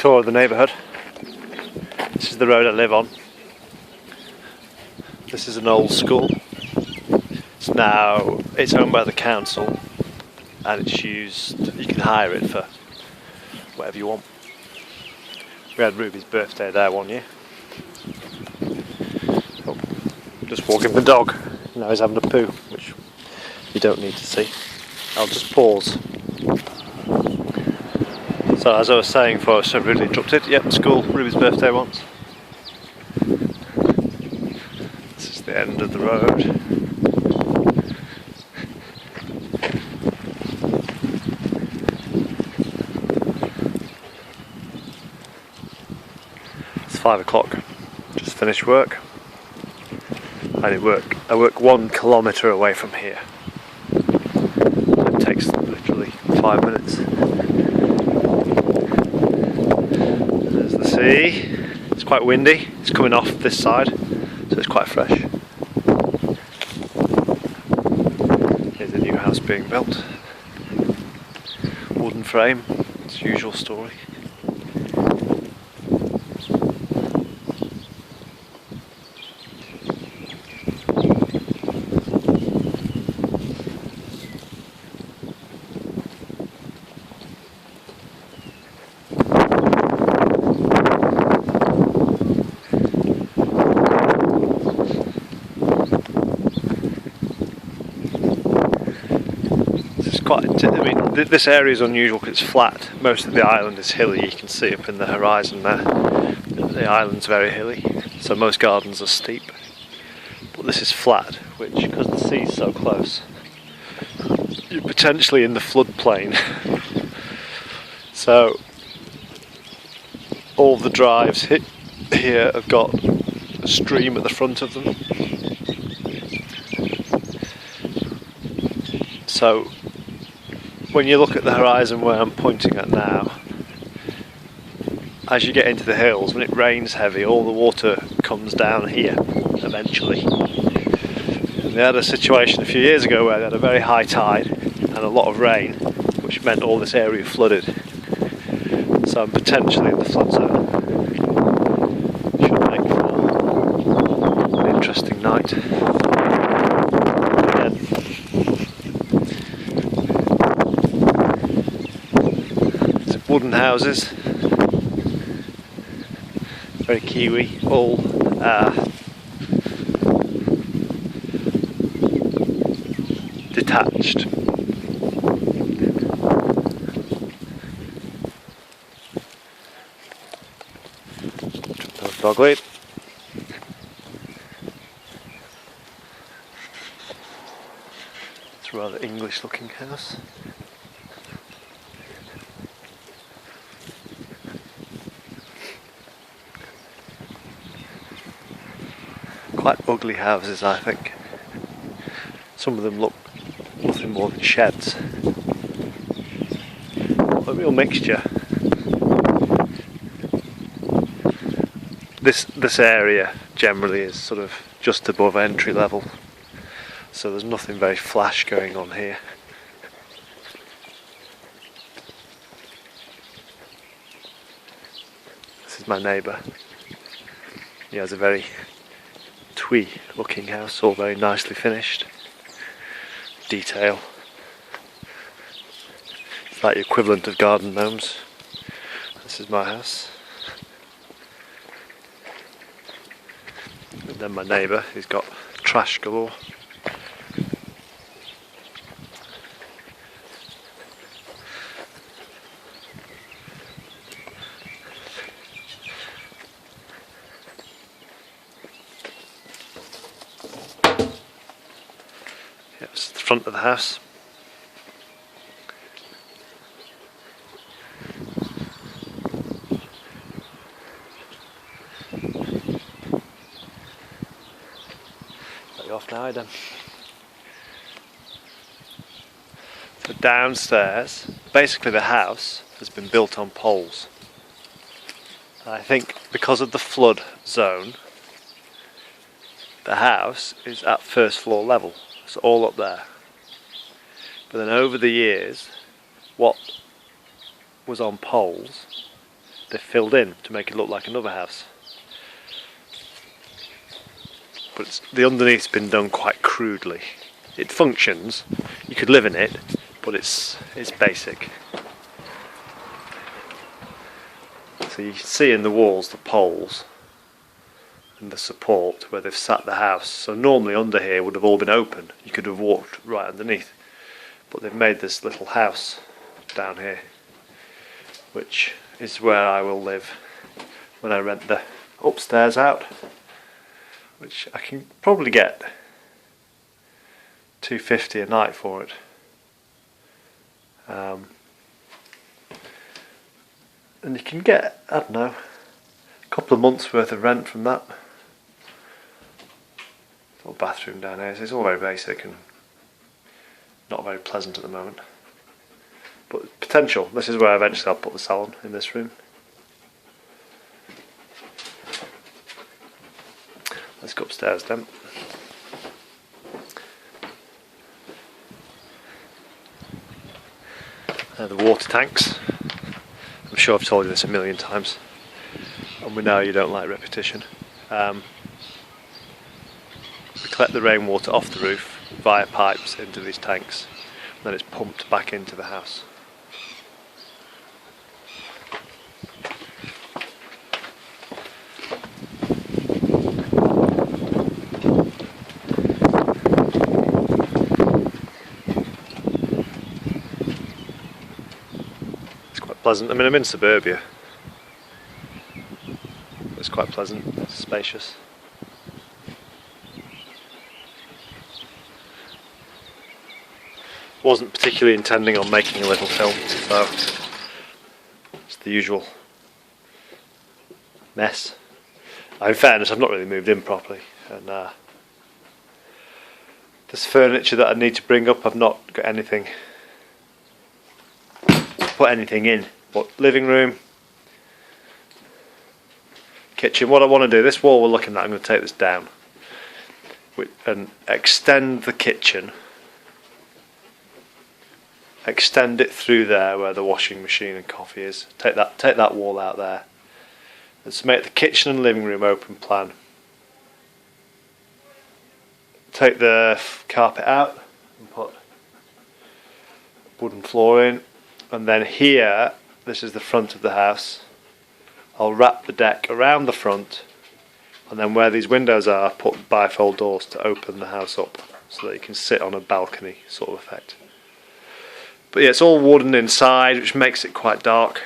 tour of the neighbourhood. This is the road I live on. This is an old school. It's owned by the council and it's used, you can hire it for whatever you want. We had Ruby's birthday there one year. Oh, just walking the dog. Now he's having a poo, which you don't need to see. I'll just pause. So as I was saying before I was so rudely interrupted, yep, school, Ruby's birthday once. This is the end of the road. It's 5 o'clock, just finished work. I work 1 kilometre away from here. It takes literally 5 minutes. There's the sea. It's quite windy. It's coming off this side, so it's quite fresh. Here's a new house being built. Wooden frame. It's the usual story. This area is unusual because it's flat. Most of the island is hilly. You can see up in the horizon there. The island's very hilly, so most gardens are steep. But this is flat, which, because the sea's so close, you're potentially in the floodplain. So all the drives here have got a stream at the front of them. So when you look at the horizon where I'm pointing at now, as you get into the hills, when it rains heavy, all the water comes down here eventually. And they had a situation a few years ago where they had a very high tide and a lot of rain, which meant all this area flooded. So I'm potentially in the flood zone. Should make for an interesting night. Wooden houses, very Kiwi, all detached. Dog lead. It's a rather English looking house. Quite ugly houses, I think. Some of them look nothing more than sheds. A real mixture. This area generally is sort of just above entry level, so there's nothing very flash going on here. This is my neighbour. He has a very twee looking house, all very nicely finished. Detail. It's like the equivalent of garden gnomes. This is my house. And then my neighbour, he's got trash galore. Yeah, it's the front of the house. Let you off now, then. So downstairs, basically the house has been built on poles. I think because of the flood zone, the house is at first floor level. It's all up there. But then over the years, what was on poles they've filled in to make it look like another house. But the underneath's been done quite crudely. It functions, you could live in it, but it's basic. So you can see in the walls the poles and the support where they've sat the house. So normally under here would have all been open, you could have walked right underneath. But they've made this little house down here, which is where I will live when I rent the upstairs out, which I can probably get $250 a night for it. And you can get, I don't know, a couple of months worth of rent from that. Little bathroom down here, so it's all very basic and not very pleasant at the moment. But potential, this is where eventually I'll put the salon, in this room. Let's go upstairs then. The water tanks. I'm sure I've told you this a million times, and we know you don't like repetition. We collect the rainwater off the roof via pipes into these tanks, and then it's pumped back into the house. Pleasant. I mean, I'm in suburbia. It's quite pleasant, it's spacious. Wasn't particularly intending on making a little film, so it's the usual mess. In fairness, I've not really moved in properly, and this furniture that I need to bring up, I've not got anything, put anything in. But living room, kitchen. What I want to do, this wall we're looking at, I'm going to take this down and extend the kitchen, extend it through there where the washing machine and coffee is. Take that wall out there, and to make the kitchen and living room open plan. Take the carpet out and put wooden floor in, and then here. This is the front of the house. I'll wrap the deck around the front, and then where these windows are, put bifold doors to open the house up so that you can sit on a balcony sort of effect. But yeah, it's all wooden inside, which makes it quite dark.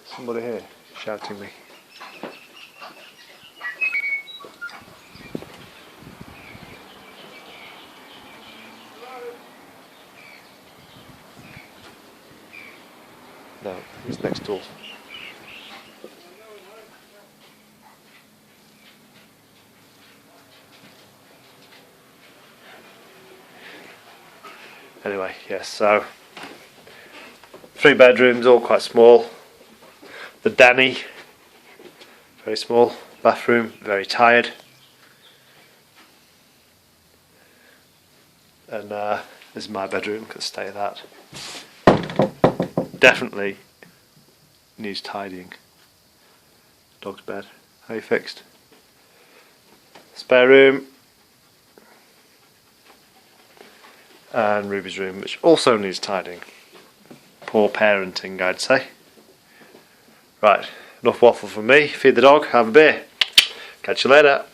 Somebody here shouting me. No, he's next door. Anyway, yes, so 3 bedrooms, all quite small. The Danny, very small. Bathroom, very tired. And this is my bedroom, can stay at that. Definitely needs tidying. Dog's bed. How you fixed? Spare room. And Ruby's room, which also needs tidying. Poor parenting, I'd say. Right, enough waffle from me. Feed the dog, have a beer. Catch you later.